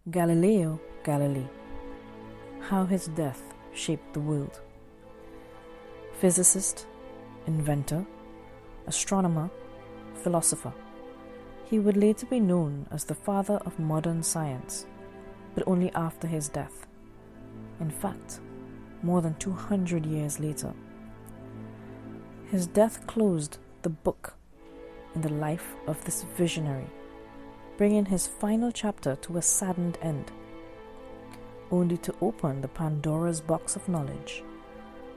Galileo Galilei. How his death shaped the world. Physicist, inventor, astronomer, philosopher. He would later be known as the father of modern science, but only after his death. In fact, more than 200 years later. His death closed the book in the life of this visionary, bringing his final chapter to a saddened end, only to open the Pandora's box of knowledge,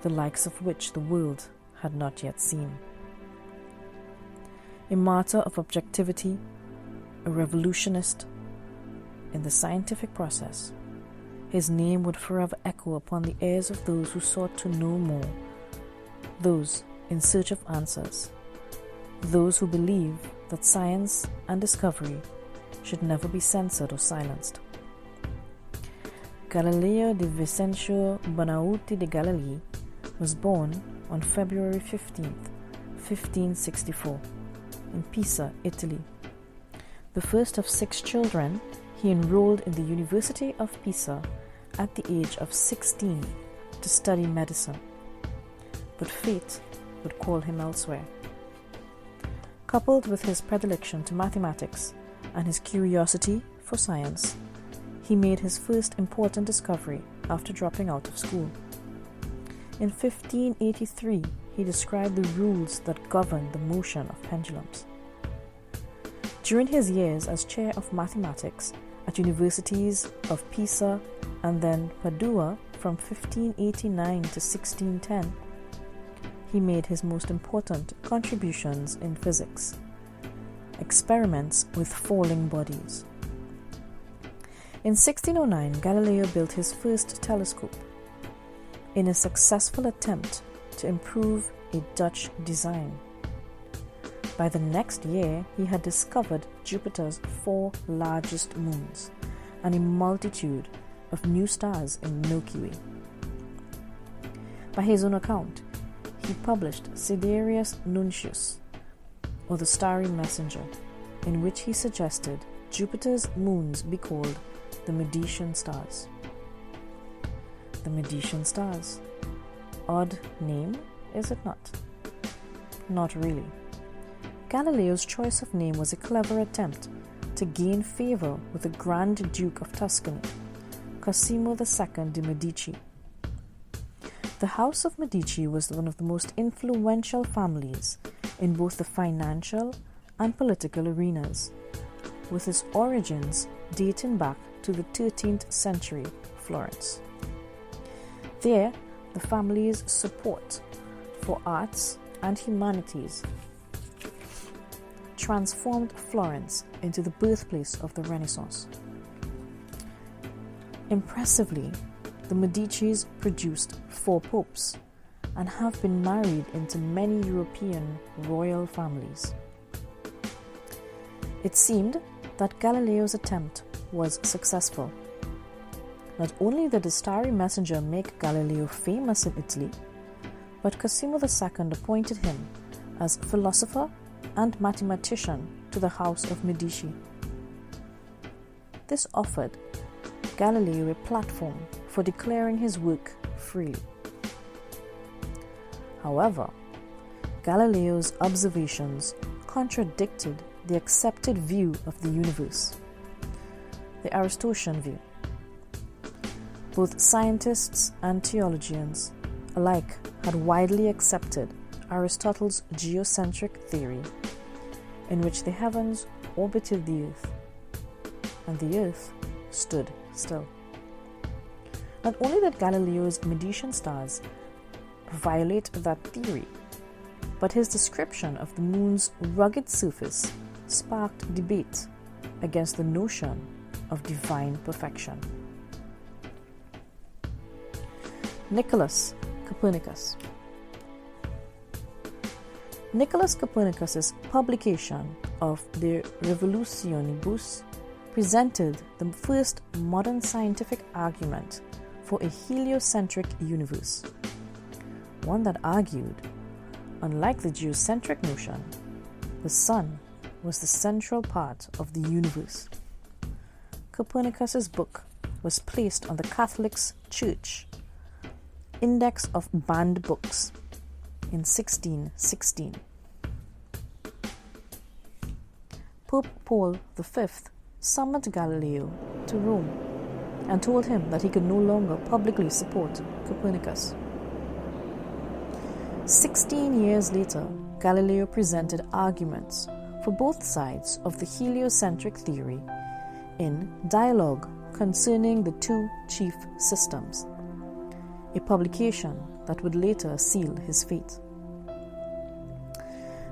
the likes of which the world had not yet seen. A martyr of objectivity, a revolutionist in the scientific process, his name would forever echo upon the ears of those who sought to know more, those in search of answers, those who believe that science and discovery should never be censored or silenced. Galileo di Vincenzo Bonauti de Galilei was born on February 15, 1564, in Pisa, Italy. The first of 6 children, he enrolled in the University of Pisa at the age of 16 to study medicine, but fate would call him elsewhere. Coupled with his predilection to mathematics and his curiosity for science, he made his first important discovery after dropping out of school. In 1583, he described the rules that govern the motion of pendulums. During his years as chair of mathematics at universities of Pisa and then Padua from 1589 to 1610, he made his most important contributions in physics, experiments with falling bodies. In 1609, Galileo built his first telescope in a successful attempt to improve a Dutch design. By the next year, he had discovered Jupiter's 4 largest moons and a multitude of new stars in the Milky Way. By his own account, he published Sidereus Nuncius, or the Starry Messenger, in which he suggested Jupiter's moons be called the Medician Stars. The Medician Stars. Odd name, is it not? Not really. Galileo's choice of name was a clever attempt to gain favor with the Grand Duke of Tuscany, Cosimo II de' Medici. The House of Medici was one of the most influential families in both the financial and political arenas, with its origins dating back to the 13th century Florence. There, the family's support for arts and humanities transformed Florence into the birthplace of the Renaissance. Impressively, the Medicis produced 4 popes and have been married into many European royal families. It seemed that Galileo's attempt was successful. Not only did the Starry Messenger make Galileo famous in Italy, but Cosimo II appointed him as philosopher and mathematician to the House of Medici. This offered Galileo a platform for declaring his work freely. However, Galileo's observations contradicted the accepted view of the universe, the Aristotelian view. Both scientists and theologians alike had widely accepted Aristotle's geocentric theory, in which the heavens orbited the earth and the earth stood still. Not only did Galileo's Medician stars violate that theory, but his description of the moon's rugged surface sparked debate against the notion of divine perfection. Nicolas Copernicus. Nicolas Copernicus's publication of De Revolutionibus presented the first modern scientific argument for a heliocentric universe, one that argued, unlike the geocentric notion, the sun was the central part of the universe. Copernicus's book was placed on the Catholic Church Index of Banned Books in 1616. Pope Paul V summoned Galileo to Rome and told him that he could no longer publicly support Copernicus. 16 years later, Galileo presented arguments for both sides of the heliocentric theory in Dialogue Concerning the Two Chief Systems, a publication that would later seal his fate.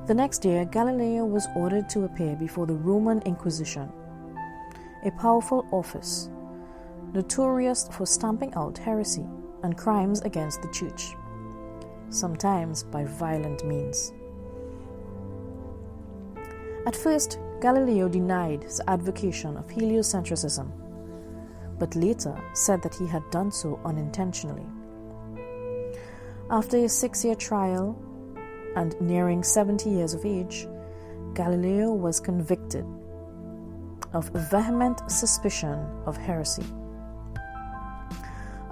The next year, Galileo was ordered to appear before the Roman Inquisition, a powerful office notorious for stamping out heresy and crimes against the Church, sometimes by violent means. At first, Galileo denied his advocacy of heliocentrism, but later said that he had done so unintentionally. After a 6-year trial and nearing 70 years of age, Galileo was convicted of vehement suspicion of heresy.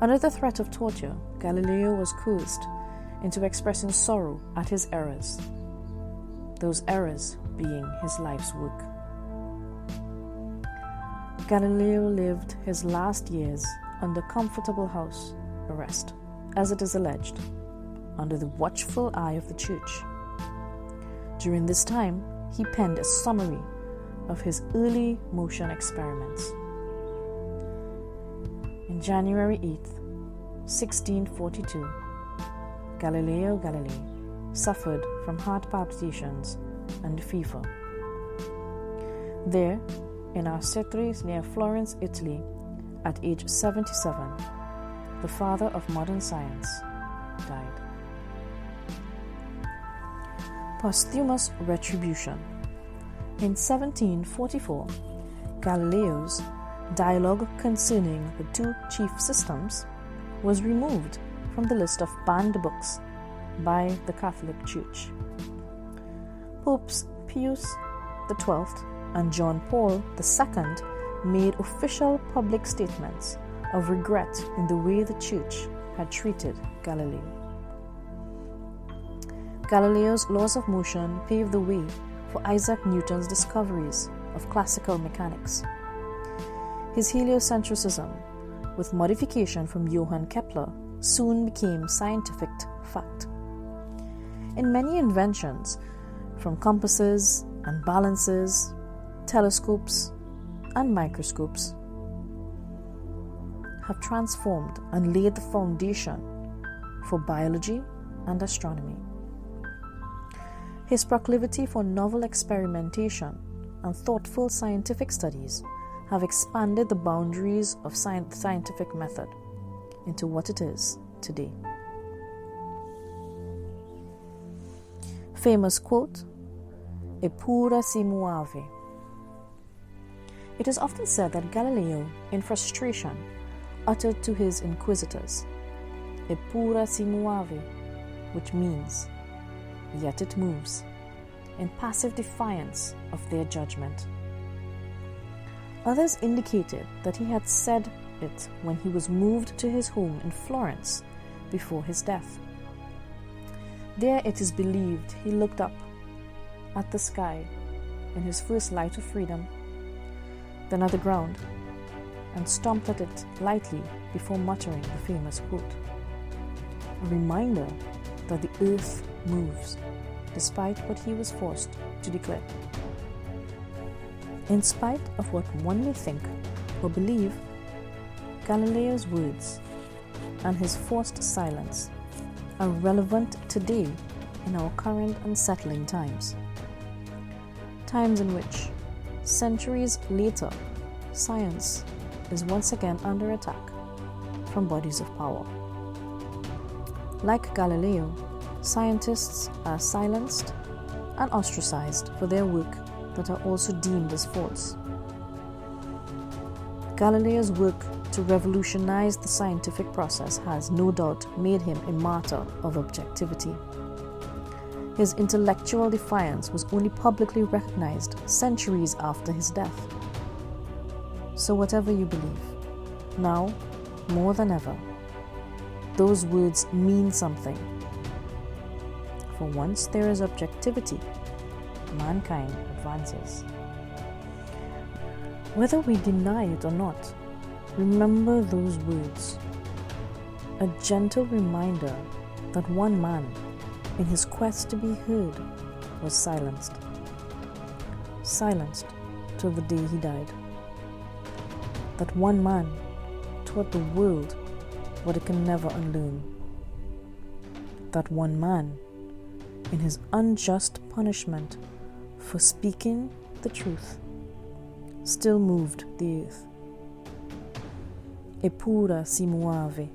Under the threat of torture, Galileo was coerced into expressing sorrow at his errors, those errors being his life's work. Galileo lived his last years under comfortable house arrest, as it is alleged, under the watchful eye of the Church. During this time, he penned a summary of his early motion experiments. In January 8th, 1642, Galileo Galilei suffered from heart palpitations and fever. There, in Arcetri near Florence, Italy, at age 77, the father of modern science died. Posthumous retribution. In 1744, Galileo's Dialogue Concerning the Two Chief Systems was removed from the list of banned books by the Catholic Church. Popes Pius XII and John Paul II made official public statements of regret in the way the Church had treated Galileo. Galileo's laws of motion paved the way for Isaac Newton's discoveries of classical mechanics. His heliocentrism, with modification from Johann Kepler, soon became scientific fact. In many inventions, from compasses and balances, telescopes and microscopes, have transformed and laid the foundation for biology and astronomy. His proclivity for novel experimentation and thoughtful scientific studies have expanded the boundaries of scientific method into what it is today. Famous quote, "Eppure si muove." It is often said that Galileo, in frustration, uttered to his inquisitors, "Eppure si muove," which means, "Yet it moves," in passive defiance of their judgment. Others indicated that he had said it when he was moved to his home in Florence before his death. There it is believed he looked up at the sky in his first light of freedom, then at the ground, and stomped at it lightly before muttering the famous quote, a reminder that the earth moves, despite what he was forced to declare. In spite of what one may think or believe, Galileo's words and his forced silence are relevant today in our current unsettling times. Times in which, centuries later, science is once again under attack from bodies of power. Like Galileo, scientists are silenced and ostracized for their work that are also deemed as false. Galileo's work to revolutionize the scientific process has no doubt made him a martyr of objectivity. His intellectual defiance was only publicly recognized centuries after his death. So whatever you believe, now, more than ever, those words mean something. For once there is objectivity, mankind advances. Whether we deny it or not, remember those words. A gentle reminder that one man, in his quest to be heard, was silenced. Silenced till the day he died. That one man taught the world what it can never unlearn. That one man, in his unjust punishment for speaking the truth, still moved the earth. Eppure si muove